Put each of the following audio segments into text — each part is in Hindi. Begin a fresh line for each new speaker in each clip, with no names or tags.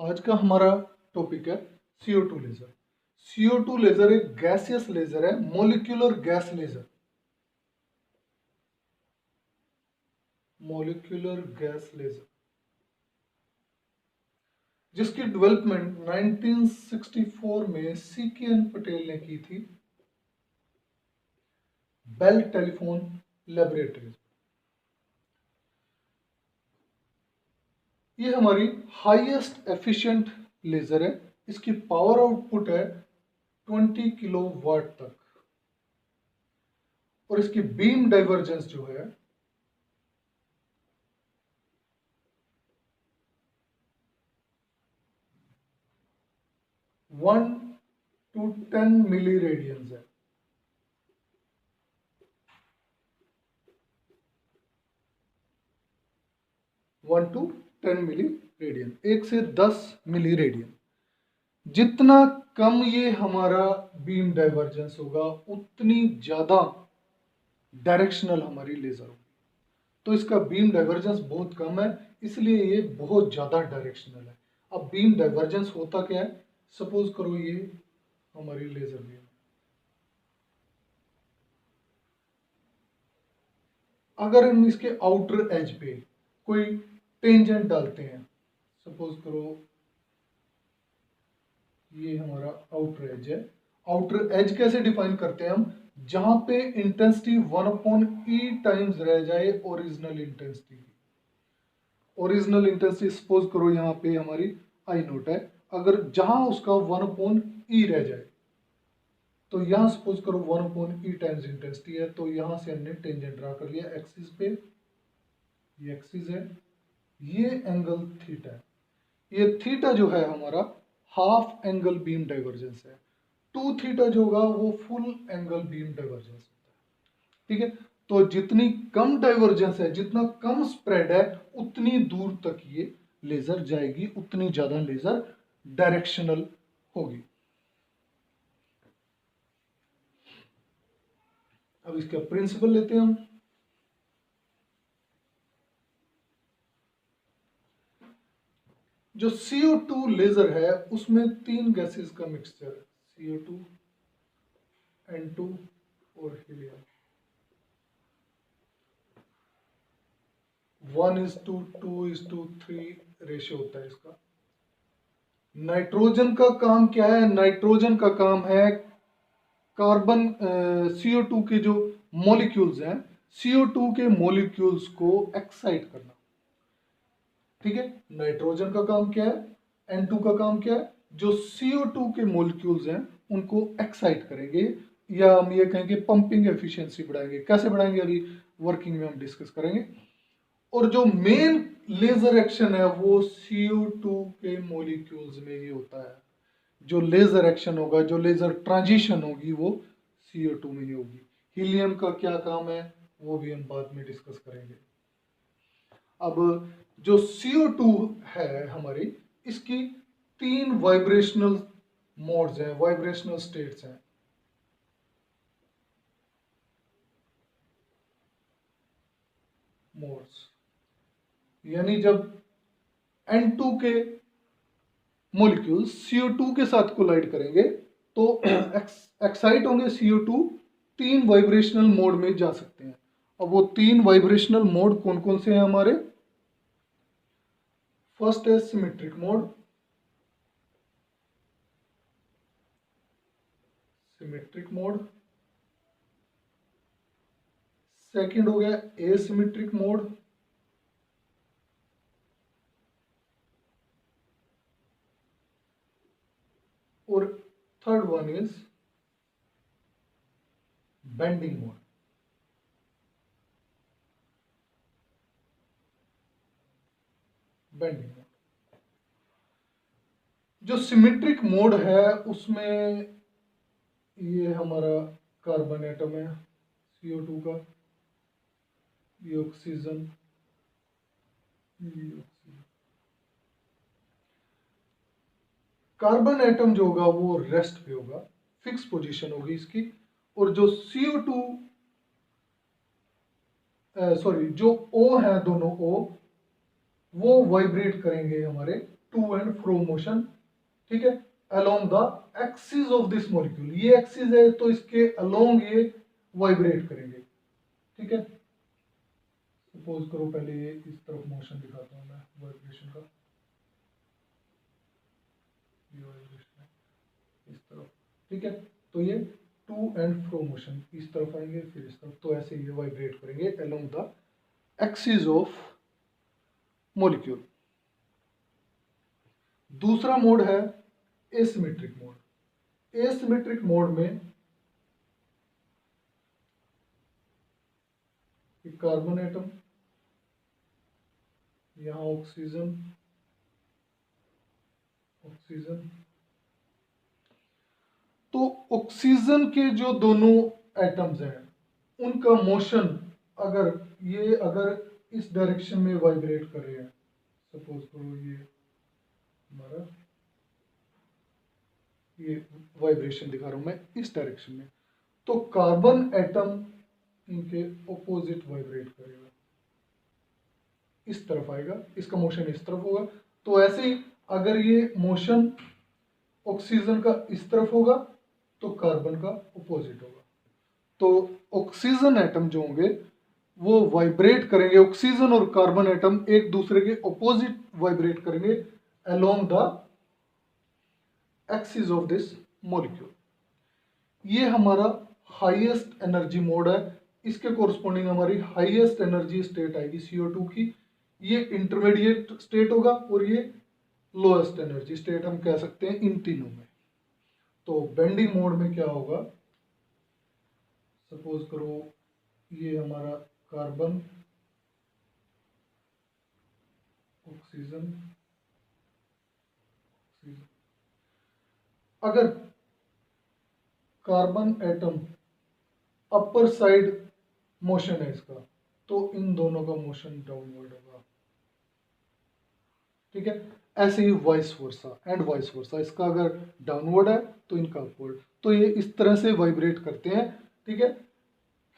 आज का हमारा टॉपिक है CO2 लेजर। CO2 लेजर एक गैसियस लेजर है, molecular gas laser. Molecular gas laser जिसकी डेवलपमेंट 1964 में CKN पटेल ने की थी बेल टेलीफोन लेबोरेटरीज। ये हमारी हाईएस्ट एफिशिएंट लेजर है। इसकी पावर आउटपुट है 20 किलो वाट तक और इसकी बीम डाइवर्जेंस जो है 1 to 10 मिली रेडियंस है। 1 to 10 मिली रेडियन, 1 से 10 मिली रेडियन। जितना कम ये हमारा बीम डाइवर्जेंस होगा उतनी ज्यादा डायरेक्शनल हमारी लेजर होगी। तो इसका बीम डाइवर्जेंस बहुत कम है, इसलिए ये बहुत ज्यादा डायरेक्शनल है। अब बीम डाइवर्जेंस होता क्या है, सपोज करो ये हमारी लेजर बीम, अगर हम इसके आउटर एज पे कोई टेंजेंट डालते हैं, सपोज करो ये हमारा आउटर एज है। आउटर एज कैसे डिफाइन करते हैं हम, जहां पे इंटेंसिटी 1/e टाइम्स रह जाए ओरिजिनल इंटेंसिटी की। ओरिजिनल इंटेंसिटी सपोज करो यहाँ पे हमारी आई नोट है, अगर जहां उसका 1/e रह जाए, तो यहाँ सपोज करो 1/e टाइम्स इंटेंसिटी है, तो यहाँ से हमने टेंजेंट ड्रा कर लिया एक्सिस पे। ये एक्सिस है, ये एंगल थीटा है। ये थीटा जो है हमारा हाफ एंगल बीम डाइवर्जेंस है। 2 थीटा जो होगा वो फुल एंगल बीम डाइवर्जेंस होता है। ठीक है, तो जितनी कम डाइवर्जेंस है, जितना कम स्प्रेड है, उतनी दूर तक ये लेजर जाएगी, उतनी ज्यादा लेजर डायरेक्शनल होगी। अब इसका प्रिंसिपल लेते हैं हम। जो CO2 लेजर है उसमें 3 गैसेस का मिक्सचर है, CO2, N2 और हीलियम। 1:2:3 रेशियो होता है इसका। नाइट्रोजन का काम क्या है, नाइट्रोजन का काम है कार्बन CO2 के जो मॉलिक्यूल्स हैं, CO2 के मॉलिक्यूल्स को एक्साइट करना। ठीक है, नाइट्रोजन का काम क्या है, N2 का काम क्या है, जो CO2 के मॉलिक्यूल्स हैं उनको एक्साइट करेंगे, या हम ये कहेंगे पंपिंग एफिशिएंसी बढ़ाएंगे। कैसे बढ़ाएंगे अभी वर्किंग में हम डिस्कस करेंगे। और जो मेन लेजर एक्शन है वो CO2 के मॉलिक्यूल्स में ही होता है। जो लेजर एक्शन होगा, जो लेजर ट्रांजिशन होगी, वो CO2 में ही होगी। हीलियम का क्या काम है वो भी हम बाद में डिस्कस करेंगे। अब जो CO2 है हमारी, इसकी 3 वाइब्रेशनल मोड्स हैं, वाइब्रेशनल स्टेट्स हैं। मोड्स यानी जब N2 के मॉलिक्यूल CO2 के साथ कोलाइड करेंगे तो एक्साइट होंगे CO2, 3 वाइब्रेशनल मोड में जा सकते हैं। अब वो 3 वाइब्रेशनल मोड कौन कौन से हैं हमारे, फर्स्ट है symmetric mode, symmetric mode. Second हो गया एसिमेट्रिक मोड, और third one is bending mode. Bending mode जो सिमेट्रिक मोड है उसमें ये हमारा कार्बन एटम है CO2 का, ये ऑक्सीजन, कार्बन एटम जो होगा वो रेस्ट पे होगा, फिक्स पोजीशन होगी इसकी। और जो CO2 सॉरी जो O है, दोनों O वो वाइब्रेट करेंगे हमारे टू एंड फ्रो मोशन, ठीक है, along the axis of this molecule. ये एक्सिस है तो इसके अलोंग ये वाइब्रेट करेंगे, ठीक है। सपोज करो पहले ये इस तरफ मोशन दिखाता हूं मैं वाइब्रेशन का, ये वाइब्रेशन है इस तरफ, ठीक है। तो ये टू एंड फ्रो मोशन, इस तरफ आएंगे फिर इस तरफ, तो ऐसे ये वाइब्रेट करेंगे along the axis of molecule. दूसरा मोड है एसिमेट्रिक मोड। एसिमेट्रिक मोड में कार्बन एटम, यहां ऑक्सीजन, ऑक्सीजन, तो ऑक्सीजन के जो दोनों एटम्स हैं उनका मोशन अगर इस डायरेक्शन में वाइब्रेट कर रहे हैं, सपोज करो ये हमारा ये वाइब्रेशन दिखा रहा हूं मैं इस डायरेक्शन में, तो कार्बन एटम इनके ऑपोजिट वाइब्रेट करेगा, इस तरफ आएगा, इसका मोशन इस तरफ होगा। तो ऐसे ही अगर ये मोशन ऑक्सीजन का इस तरफ होगा तो कार्बन का ऑपोजिट होगा। तो ऑक्सीजन एटम जो होंगे वो वाइब्रेट करेंगे, ऑक्सीजन और कार्बन एटम एक दूसरे के ऑपोजिट वाइब्रेट करेंगे along the axis of this molecule. ये हमारा हाईएस्ट एनर्जी मोड है, इसके कोरस्पॉन्डिंग हमारी हाईएस्ट एनर्जी स्टेट आएगी CO2 की। ये इंटरमीडिएट स्टेट होगा और ये लोएस्ट एनर्जी स्टेट हम कह सकते हैं इन तीनों में। तो बेंडिंग मोड में क्या होगा, सपोज करो ये हमारा कार्बन, ऑक्सीजन, अगर carbon atom upper side motion है इसका, तो इन दोनों का मोशन डाउनवर्ड होगा, ठीक है। ऐसे ही vice versa and vice versa, इसका अगर डाउनवर्ड है तो इनका अपवर्ड, तो ये इस तरह से वाइब्रेट करते हैं, ठीक है।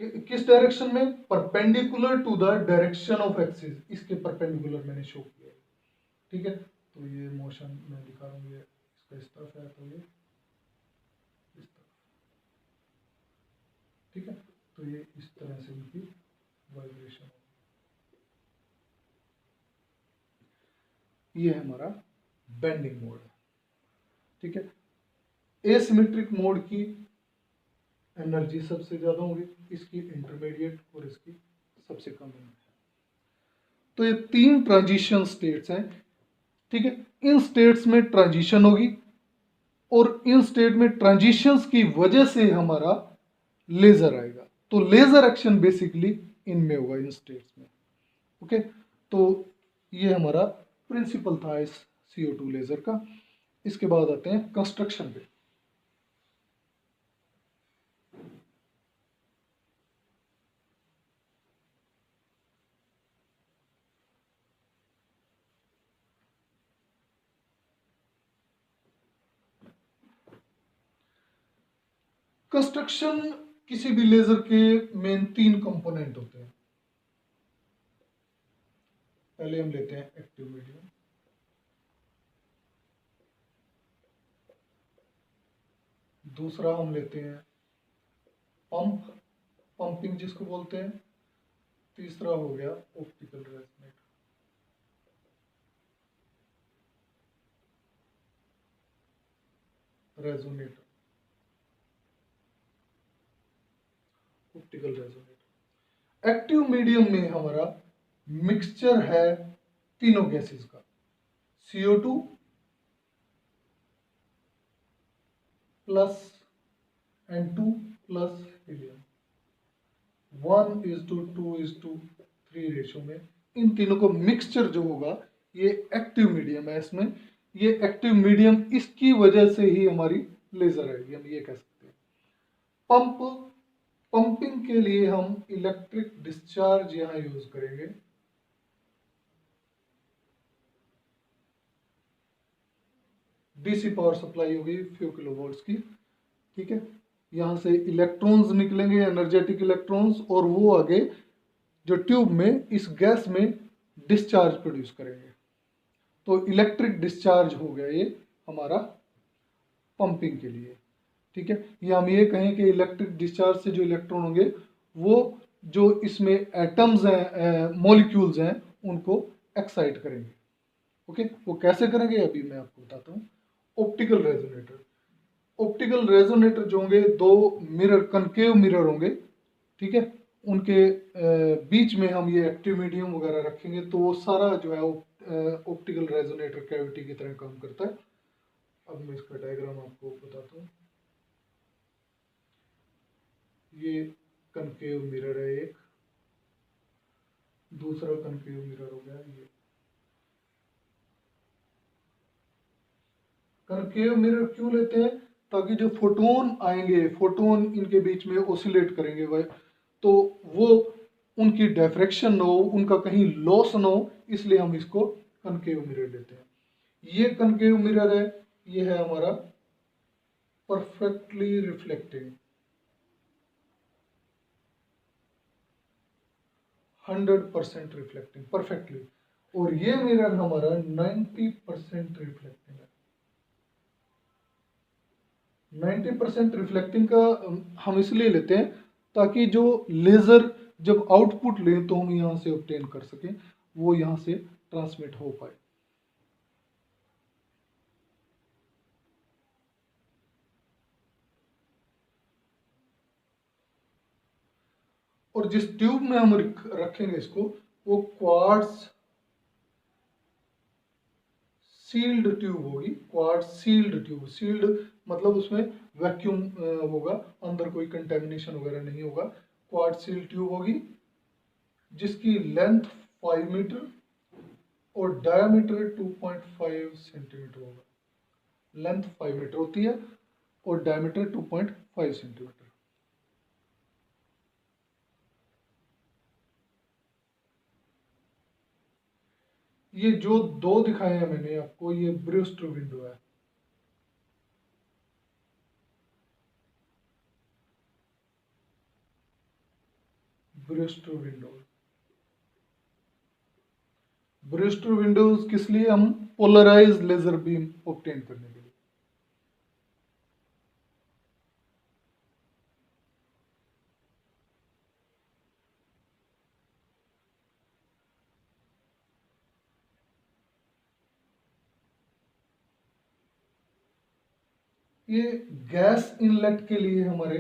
किस डायरेक्शन में, perpendicular to the direction of axis, इसके परपेंडिकुलर मैंने शो किया है, ठीक है। तो ये मोशन मैं दिखा रहा हूँ, ये इसका इस तरफ है तो ये इस तरफ, ठीक है। तो ये इस तरह से इनकी वाइब्रेशन, ये हमारा बेंडिंग मोड है, ठीक है। एसिमेट्रिक मोड की एनर्जी सबसे ज्यादा होगी, इसकी इंटरमीडिएट और इसकी सबसे कम है। तो ये तीन ट्रांजिशन स्टेट्स हैं, ठीक है। इन स्टेट्स में ट्रांजिशन होगी और इन स्टेट में ट्रांजिशंस की वजह से हमारा लेजर आएगा। तो लेजर एक्शन बेसिकली इनमें होगा, इन स्टेट्स में, ओके। तो ये हमारा प्रिंसिपल था इस CO2 लेजर का। इसके बाद आते हैं कंस्ट्रक्शन पे। कंस्ट्रक्शन किसी भी लेजर के मेन तीन कंपोनेंट होते हैं। पहले हम लेते हैं एक्टिव मीडियम, दूसरा हम लेते हैं पंप, पंपिंग जिसको बोलते हैं, तीसरा हो गया optical resonator. Optical resonator. Active medium में हमारा मिक्सचर है तीनों गैसेस का, CO2 plus N2 plus helium, 1:2:3 ratio में। इन तीनों को मिक्सचर जो होगा ये एक्टिव मीडियम है। इसमें ये एक्टिव मीडियम, इसकी वजह से ही हमारी लेजर आएगी, हम ये कह सकते हैं। पंपिंग के लिए हम इलेक्ट्रिक डिस्चार्ज यहां यूज करेंगे। DC पावर सप्लाई होगी फ्यू किलोवोल्ट्स की, ठीक है। यहां से इलेक्ट्रॉन्स निकलेंगे, एनर्जेटिक इलेक्ट्रॉन्स, और वो आगे जो ट्यूब में इस गैस में डिस्चार्ज प्रोड्यूस करेंगे। तो इलेक्ट्रिक डिस्चार्ज हो गया ये हमारा पंपिंग के लिए। ठीक है, या हम ये कहें कि इलेक्ट्रिक डिस्चार्ज से जो इलेक्ट्रॉन होंगे वो जो इसमें एटम्स हैं, मॉलिक्यूल्स हैं, उनको एक्साइट करेंगे। ओके, वो कैसे करेंगे अभी मैं आपको बताता हूँ। ऑप्टिकल रेजोनेटर, ऑप्टिकल रेजोनेटर जो होंगे दो मिरर, कनकेव मिरर होंगे। ठीक है, उनके बीच में हम ये एक्टिव मीडियम वगैरह रखेंगे तो वो सारा जो है ऑप्टिकल रेजोनेटर कैविटी की तरह काम करता है। अब मैं इसका डायग्राम आपको बताता हूँ। ये कनकेव मिरर है एक, दूसरा कनकेव मिरर हो गया ये। कनकेव मिरर क्यों लेते हैं? ताकि जो फोटोन आएंगे, फोटोन इनके बीच में ओसिलेट करेंगे वह, तो वो उनकी डायफ्रैक्शन ना हो, उनका कहीं लॉस ना हो, इसलिए हम इसको कनकेव मिरर लेते हैं। ये कनकेव मिरर है, ये है हमारा परफेक्टली रिफ्लेक्टिंग, 100% रिफ्लेक्टिंग परफेक्टली। और ये मिरर हमारा 90% रिफ्लेक्टिंग है। 90% रिफ्लेक्टिंग का हम इसलिए लेते हैं ताकि जो लेज़र जब आउटपुट लें तो हम यहाँ से ऑब्टेन कर सकें, वो यहाँ से ट्रांसमिट हो पाए। और जिस ट्यूब में हम रखेंगे इसको, वो क्वार्ट्ज सील्ड ट्यूब होगी। क्वार्ट्ज सील्ड ट्यूब, सील्ड मतलब उसमें वैक्यूम होगा, अंदर कोई कंटेमिनेशन वगैरह नहीं होगा। क्वार्ट्ज सील्ड ट्यूब होगी जिसकी लेंथ 5 मीटर और डायमीटर 2.5 सेंटीमीटर होगा। लेंथ 5 मीटर होती है और डायमीटर 2.5 सेंटीमीटर। ये जो दो दिखाए हैं मैंने आपको, ये ब्रूस्टर विंडो है। ब्रूस्टर विंडो, ब्रूस्टर विंडोज किस लिए? हम पोलराइज लेजर बीम ऑब्टेन करने के लिए। ये गैस इनलेट के लिए हमारे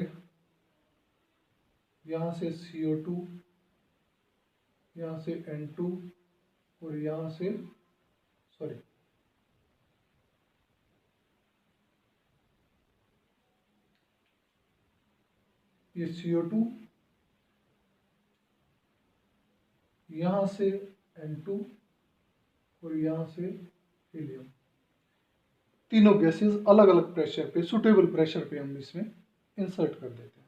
यहाँ से CO2, यहाँ से N2 और यहाँ से सॉरी ये CO2, यहाँ से N2 और यहाँ से हीलियम, तीनों गैसेस अलग अलग प्रेशर पे, सुटेबल प्रेशर पे हम इसमें इंसर्ट कर देते हैं।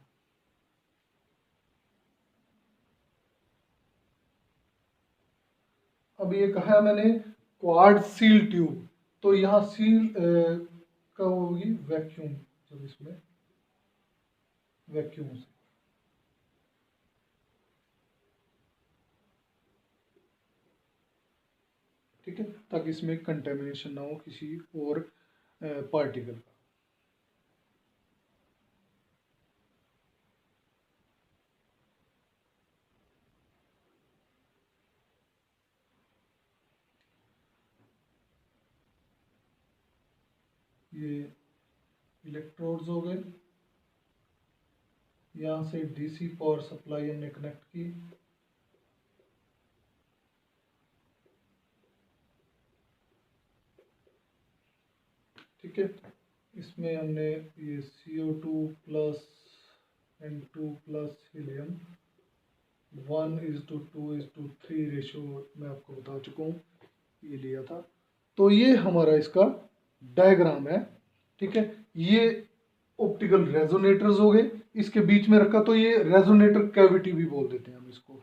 अब ये कहा है मैंने क्वाड सील ट्यूब, तो यहाँ सील का होगी वैक्यूम, जब इसमें वैक्यूम से, ठीक है, ताकि इसमें कंटेमिनेशन ना हो किसी और पार्टिकल का। ये इलेक्ट्रोड्स हो गए, यहाँ से DC पावर सप्लाई हमने कनेक्ट की, ठीक है। इसमें हमने ये CO2 plus N2 plus helium 1:2:3 ratio मैं आपको बता चुका हूँ, ये लिया था। तो ये हमारा इसका डायग्राम है, ठीक है। ये ऑप्टिकल रेजोनेटर्स हो गए, इसके बीच में रखा तो ये रेजोनेटर कैविटी भी बोल देते हैं हम इसको,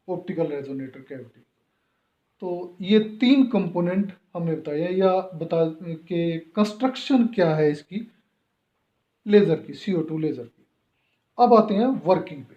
ऑप्टिकल रेजोनेटर कैविटी। तो ये तीन कंपोनेंट हमने बताया, या बता के कंस्ट्रक्शन क्या है इसकी, लेजर की, CO2 लेजर की। अब आते हैं वर्किंग पे।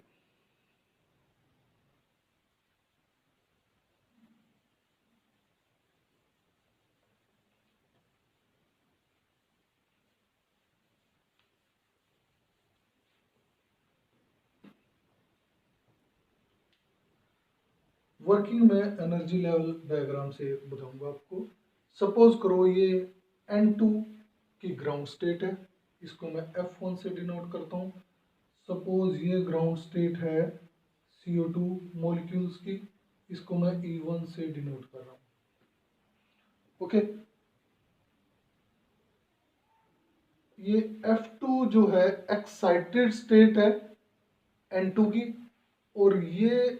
वर्किंग में एनर्जी लेवल डायग्राम से बताऊंगा आपको। सपोज करो ये N2 की ग्राउंड स्टेट है, इसको मैं F1 से डिनोट करता हूँ। सपोज ये ग्राउंड स्टेट है CO2 मॉलिक्यूल्स की, इसको मैं E1 से डिनोट कर रहा हूँ। ओके, ये F2 जो है एक्साइटेड स्टेट है N2 की, और ये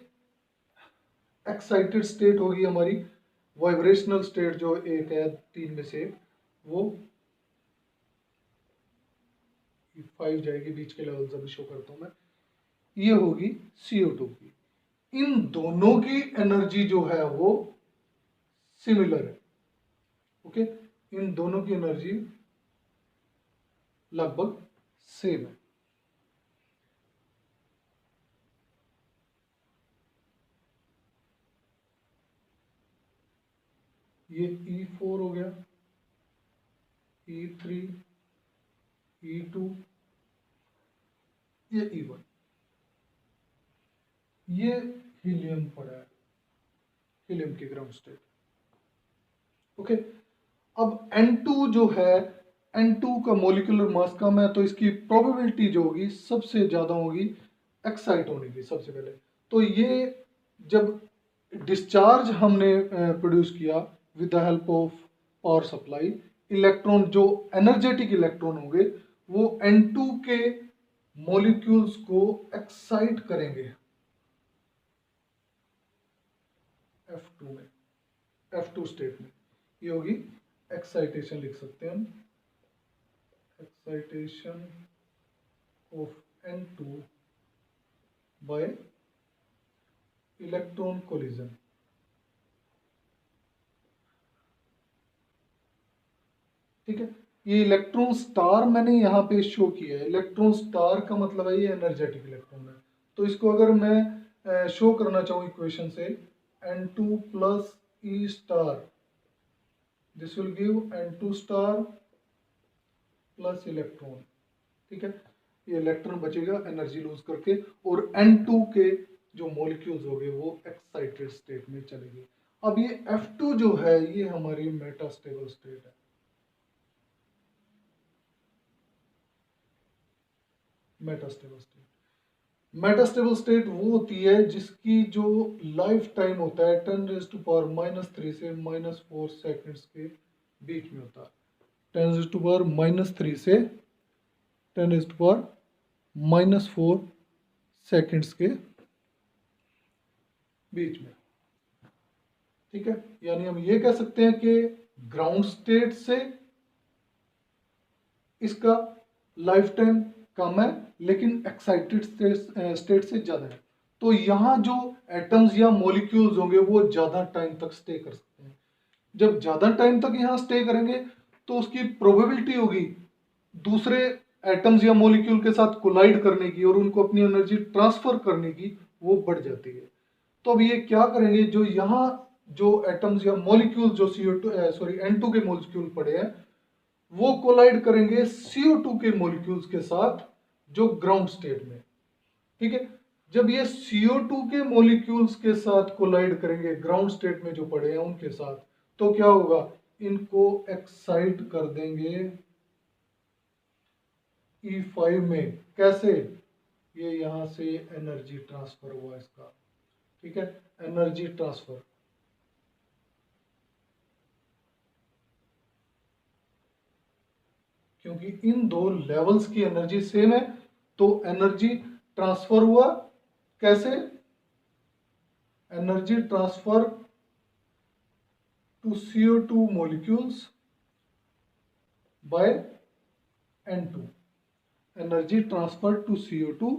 एक्साइटेड स्टेट होगी हमारी वाइब्रेशनल स्टेट जो एक है तीन में से, वो 5 जाएगी, बीच के लेवल अभी शो करता हूं मैं, ये होगी CO2 की। इन दोनों की एनर्जी जो है वो सिमिलर है। ओके, इन दोनों की एनर्जी लगभग सेम है। ये E4 हो गया, E3, E2, ये E1, ये हीलियम पड़ा है, हीलियम की ग्राउंड स्टेट। ओके, अब N2 जो है, N2 का मोलिकुलर मास कम है, तो इसकी प्रोबेबिलिटी जो होगी सबसे ज़्यादा होगी एक्साइट होने की सबसे पहले। तो ये जब डिस्चार्ज हमने प्रोड्यूस किया with the help of power supply, electron जो एनर्जेटिक इलेक्ट्रॉन होंगे वो N2 के मॉलिक्यूल्स को एक्साइट करेंगे F2 में, F2 स्टेट में। ये होगी एक्साइटेशन, लिख सकते हैं हम, excitation of N2 bye electron collision. ठीक है, ये इलेक्ट्रॉन स्टार मैंने यहाँ पे शो किया है। इलेक्ट्रॉन स्टार का मतलब है ये एनर्जेटिक इलेक्ट्रॉन है। तो इसको अगर मैं शो करना चाहूँ इक्वेशन से, N2 plus E star, this will give N2 star plus electron. ठीक है, ये इलेक्ट्रॉन बचेगा एनर्जी लूज करके, और N2 के जो मॉलिक्यूल्स हो गए वो एक्साइटेड स्टेट में चलेंगे। अब ये F2 जो है ये हमारी मेटास्टेबल स्टेट है। मेटास्टेबल स्टेट, मेटास्टेबल स्टेट वो होती है जिसकी जो लाइफ टाइम होता है 10⁻³ से -4 सेकंड्स के बीच में होता है। 10⁻³ से 10⁻⁻4 सेकंड्स के बीच में। ठीक है, यानी हम ये कह सकते हैं कि ग्राउंड स्टेट से इसका लाइफ टाइम कम है, लेकिन एक्साइटेड स्टेट से ज़्यादा है। तो यहाँ जो एटम्स या मॉलिक्यूल्स होंगे वो ज़्यादा टाइम तक स्टे कर सकते हैं। जब ज़्यादा टाइम तक यहाँ स्टे करेंगे तो उसकी प्रोबेबिलिटी होगी दूसरे एटम्स या मॉलिक्यूल के साथ कोलाइड करने की और उनको अपनी एनर्जी ट्रांसफर करने की, वो बढ़ जाती है। तो अब ये क्या करेंगे, जो यहाँ जो एटम्स या मॉलिक्यूल जो N2 के मॉलिक्यूल पड़े हैं वो कोलाइड करेंगे CO2 के मॉलिक्यूल्स के साथ जो ग्राउंड स्टेट में। ठीक है, जब ये CO2 के मॉलिक्यूल्स के साथ कोलाइड करेंगे ग्राउंड स्टेट में जो पड़े हैं उनके साथ, तो क्या होगा, इनको एक्साइट कर देंगे E5 में। कैसे, ये यहां से एनर्जी ट्रांसफर हुआ इसका। ठीक है, एनर्जी ट्रांसफर, क्योंकि इन दो लेवल्स की एनर्जी सेम है तो एनर्जी ट्रांसफर हुआ। कैसे, energy transfer to CO2 molecules by N2, energy transfer to CO2।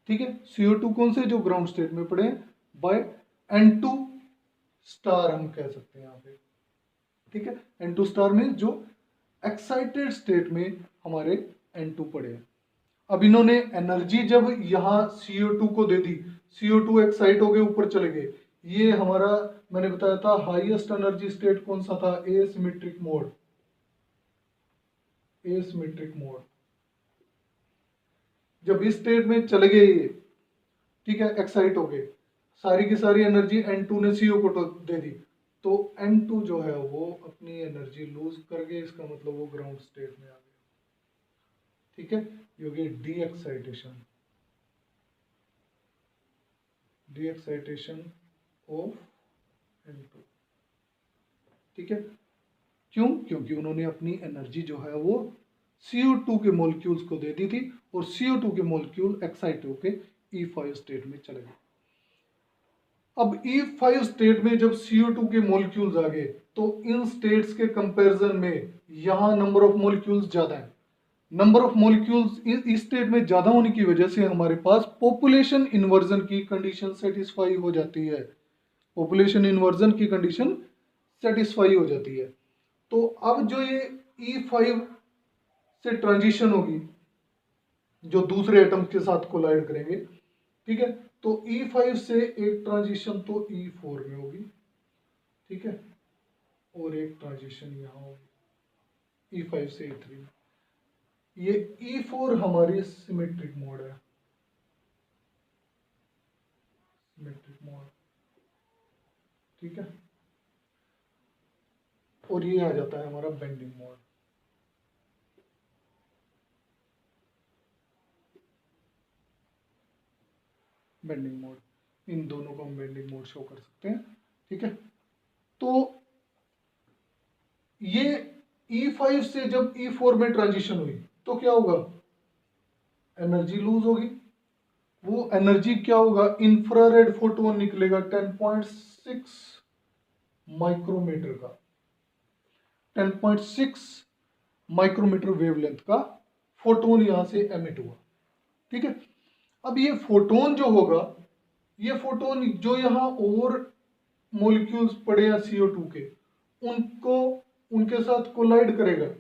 ठीक है, CO2 कौन से, जो ग्राउंड स्टेट में पड़े हैं, बाय N2 स्टार हम कह सकते हैं यहाँ पे। ठीक है, N2 स्टार में जो एक्साइटेड स्टेट में हमारे N2 पड़े हैं। अब इन्होंने एनर्जी जब यहाँ CO2 को दे दी, CO2 एक्साइट हो गए, ऊपर चले गए। ये हमारा, मैंने बताया था हाईएस्ट एनर्जी स्टेट कौन सा था, एसिमेट्रिक मोड। एसिमेट्रिक मोड, जब इस स्टेट में चले गए ये, ठीक है, एक्साइट हो गए, सारी की सारी एनर्जी N2 ने CO को दे दी, तो N2 जो है वो अपनी एनर्जी लूज कर गए, इसका मतलब वो ग्राउंड स्टेट में आ गया। ठीक है, ये हो गया D excitation, D excitation of N2। ठीक है, क्यों? क्योंकि उन्होंने अपनी एनर्जी जो है वो CO2 के मॉलिक्यूल्स को दे दी थी और CO2 के मॉलिक्यूल एक्साइट होके E5 स्टेट में चले गए। अब E5 स्टेट में जब CO2 के मॉलिक्यूल्स आ गए तो इन स्टेट्स के कंपैरिजन में यहाँ नंबर ऑफ मॉलिक्यूल्स ज्यादा है। नंबर ऑफ मॉलिक्यूल्स इस स्टेट में ज्यादा होने की वजह से हमारे पास पॉपुलेशन इन्वर्जन की कंडीशन सेटिस्फाई हो जाती है, पॉपुलेशन इन्वर्जन की कंडीशन सेटिस्फाई हो जाती है। तो अब जो ये E5 से ट्रांजिशन होगी, जो दूसरे एटम के साथ कोलाइड करेंगे, ठीक है, तो E5 से एक ट्रांजिशन तो E4 में होगी, ठीक है, और एक ट्रांजिशन यहाँ होगी E5 से E3 में। ये E4 हमारी सिमेट्रिक मोड है, सिमेट्रिक मोड, ठीक है, और ये आ जाता है हमारा बेंडिंग मोड। बेंडिंग मोड, इन दोनों को हम बेंडिंग मोड शो कर सकते हैं। ठीक है, तो ये E5 से जब E4 में ट्रांजिशन हुई तो क्या होगा? एनर्जी लूज होगी। वो एनर्जी क्या होगा? इंफ्रारेड फोटोन निकलेगा 10.6 माइक्रोमीटर का, 10.6 माइक्रोमीटर वेवलेंथ का फोटोन यहां से एमिट हुआ। ठीक है, अब ये फोटोन जो होगा, ये फोटोन जो यहाँ और मॉलिक्यूल्स पड़े हैं CO2 के, उनको उनके साथ कोलाइड करेगा।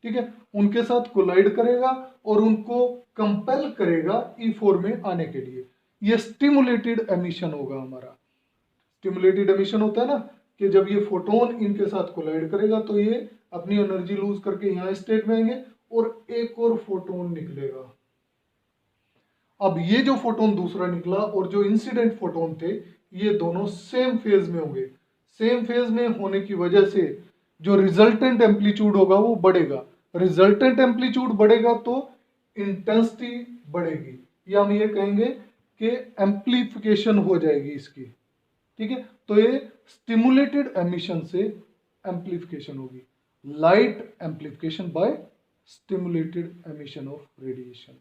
ठीक है, उनके साथ कोलाइड करेगा और उनको कंपेल करेगा E4 में आने के लिए। ये स्टिमुलेटेड एमिशन होगा हमारा। स्टिमुलेटेड एमिशन होता है ना कि जब ये फोटोन इनके साथ कोलाइड करेगा तो ये अपनी एनर्जी लूज करके यहाँ स्टेट में आएंगे और एक और फोटोन निकलेगा। अब ये जो फोटोन दूसरा निकला और जो इंसिडेंट फोटोन थे, ये दोनों सेम फेज में होंगे। सेम फेज में होने की वजह से जो रिजल्टेंट एम्पलीट्यूड होगा वो बढ़ेगा। रिजल्टेंट एम्पलीट्यूड बढ़ेगा तो इंटेंसिटी बढ़ेगी, या हम ये कहेंगे कि एम्पलीफिकेशन हो जाएगी इसकी। ठीक है, तो ये स्टिमुलेटेड एमिशन से एम्पलीफिकेशन होगी, light amplification by stimulated emission of radiation.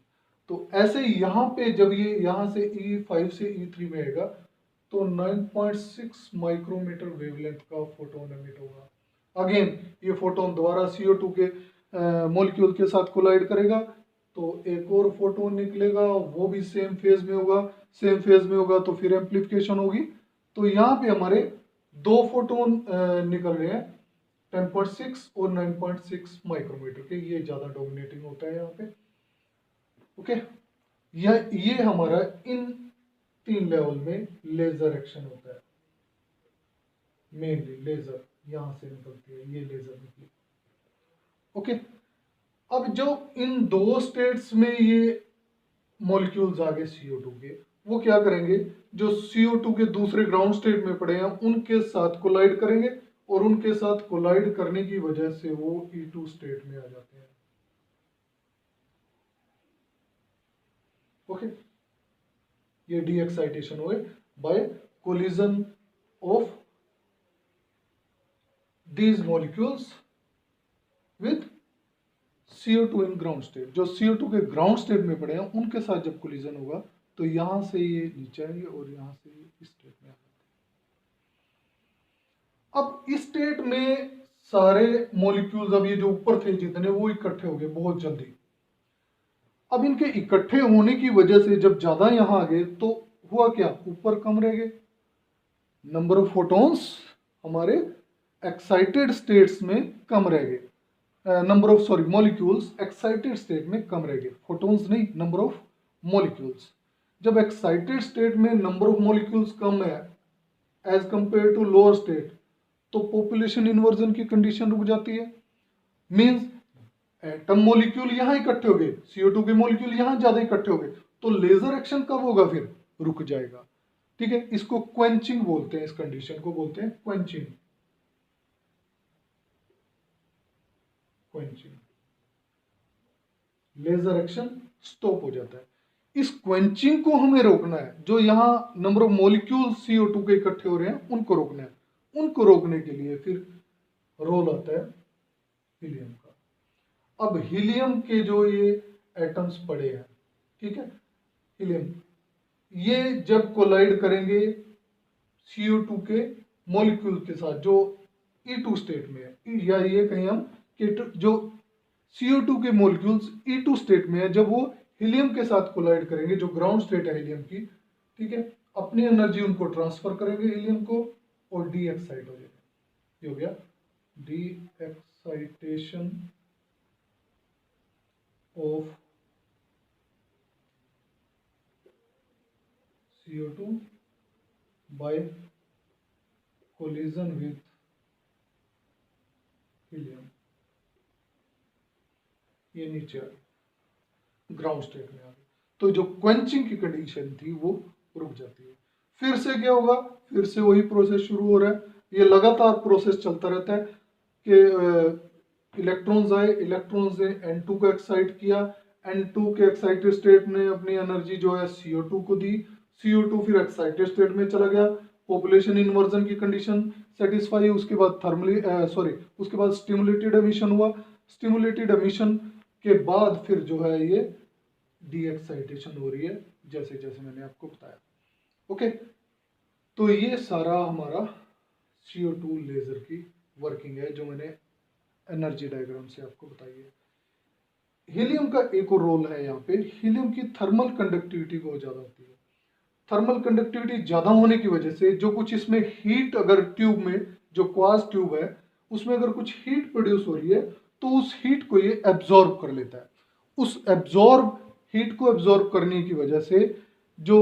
तो ऐसे यहां पे जब ये यहां से E5 से E3 में आएगा तो 9.6 माइक्रोमीटर वेवलेंथ का फोटोन एमिट होगा। अगेन ये फोटोन दोबारा CO2 के मॉलिक्यूल के साथ कोलाइड करेगा तो एक और फोटोन निकलेगा, वो भी सेम फेज में होगा। सेम फेज में होगा तो फिर एम्पलीफिकेशन होगी। तो यहाँ पे हमारे दो फोटोन निकल रहे हैं, 10.6 और 9.6 माइक्रोमीटर के। ये ज्यादा डोमिनेटिंग होता है यहाँ पे। ओके, ये हमारा इन 3 लेवल में लेजर एक्शन होता है। मेनली लेजर यहां से निकलती है, ये लेजर निकली। ओके, अब जो इन दो स्टेट्स में ये मॉलिक्यूल्स आ गए CO2 के, वो क्या करेंगे? जो CO2 के दूसरे ग्राउंड स्टेट में पड़े हैं उनके साथ कोलाइड करेंगे और उनके साथ कोलाइड करने की वजह से वो E2 स्टेट में आ जाते हैं। ओके, ये डी एक्साइटेशन हुए by collision of these molecules with CO2 in ground state. जो CO2 के ग्राउंड स्टेट में पड़े हैं उनके साथ जब कोलिजन होगा तो यहां से ये नीचे आएंगे और यहां से इस स्टेट में आ जाते हैं। अब इस स्टेट में सारे मॉलिक्यूल्स, अब ये जो ऊपर थे जितने, वो इकट्ठे हो गए बहुत जल्दी। अब इनके इकट्ठे होने की वजह से जब ज्यादा यहां आ गए तो हुआ क्या? ऊपर कम रह गए। नंबर ऑफ फोटॉन्स हमारे एक्साइटेड स्टेट्स में कम रह गए। Number of molecules excited state में कम रह गए, फोटॉन्स नहीं, नंबर ऑफ मॉलिक्यूल्स। जब एक्साइटेड स्टेट में नंबर ऑफ मॉलिक्यूल्स कम है as compare to lower state, तो पॉपुलेशन इन्वर्जन की कंडीशन रुक जाती है। मींस एटम मॉलिक्यूल यहां इकट्ठे हो गए, CO2 के मॉलिक्यूल यहां ज्यादा इकट्ठे हो गए, तो लेजर एक्शन कब होगा? फिर रुक जाएगा। ठीक है, इसको क्वेंचिंग बोलते हैं, इस कंडीशन को बोलते हैं quenching. Quenching, laser action stop हो जाता है। इस क्वेंचिंग को हमें रोकना है, जो यहाँ नंबर ऑफ मॉलिक्यूल CO2 के इकट्ठे हो रहे हैं उनको रोकना है। उनको रोकने के लिए फिर रोल आता है हीलियम का। अब हीलियम के जो ये एटम्स पड़े हैं, ठीक है, हीलियम, ये जब कोलाइड करेंगे CO2 के मॉलिक्यूल के साथ जो E2 स्टेट में है, या ये कहीं हम जो CO2 के मॉलिक्यूल्स E2 स्टेट में है, जब वो हीलियम के साथ कोलाइड करेंगे, जो ग्राउंड स्टेट है हीलियम की, ठीक है, अपनी एनर्जी उनको ट्रांसफर करेंगे हीलियम को और डी एक्साइट हो जाएगा। ये हो गया D excitation of CO2 by collision with helium। ये नीचे आ गया, ग्राउंड स्टेट में आ गया, तो जो क्वेंचिंग की कंडीशन थी वो रुक जाती है। फिर से क्या होगा, फिर से वही प्रोसेस शुरू हो रहा है। ये लगातार प्रोसेस चलता रहता है कि इलेक्ट्रॉन्स आए, इलेक्ट्रॉन्स ने N2 को एक्साइट किया, N2 के एक्साइटेड स्टेट ने अपनी एनर्जी जो है CO2 को दी, CO2 फिर एक्साइटेड स्टेट में चला गया, पॉपुलेशन इन्वर्जन की कंडीशन सेटिस्फाई, उसके बाद थर्मली उसके बाद स्टिमुलेटेड एमिशन हुआ, स्टिमुलेटेड एमिशन के बाद फिर जो है ये डी एक्साइटेशन हो रही है, जैसे जैसे मैंने आपको बताया। ओके, तो ये सारा हमारा CO2 लेजर की वर्किंग है जो मैंने एनर्जी डायग्राम से आपको बताई है। हीलियम का एक और रोल है यहाँ पे, हीलियम की थर्मल कंडक्टिविटी बहुत ज़्यादा होती है। थर्मल कंडक्टिविटी ज़्यादा होने की वजह से जो कुछ इसमें हीट, अगर ट्यूब में जो क्वार्ट्ज ट्यूब है उसमें अगर कुछ हीट प्रोड्यूस हो रही है तो उस हीट को ये एब्जॉर्ब कर लेता है। उस हीट को एब्जॉर्ब करने की वजह से जो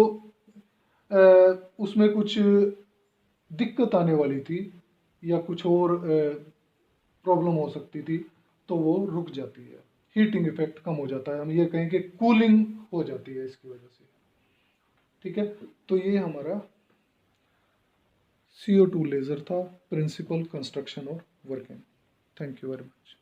उसमें कुछ दिक्कत आने वाली थी या कुछ और प्रॉब्लम हो सकती थी तो वो रुक जाती है, हीटिंग इफेक्ट कम हो जाता है, हम ये कहें कि कूलिंग हो जाती है इसकी वजह से। ठीक है, तो ये हमारा CO2 लेज़र था, प्रिंसिपल, कंस्ट्रक्शन और working. Thank you very much.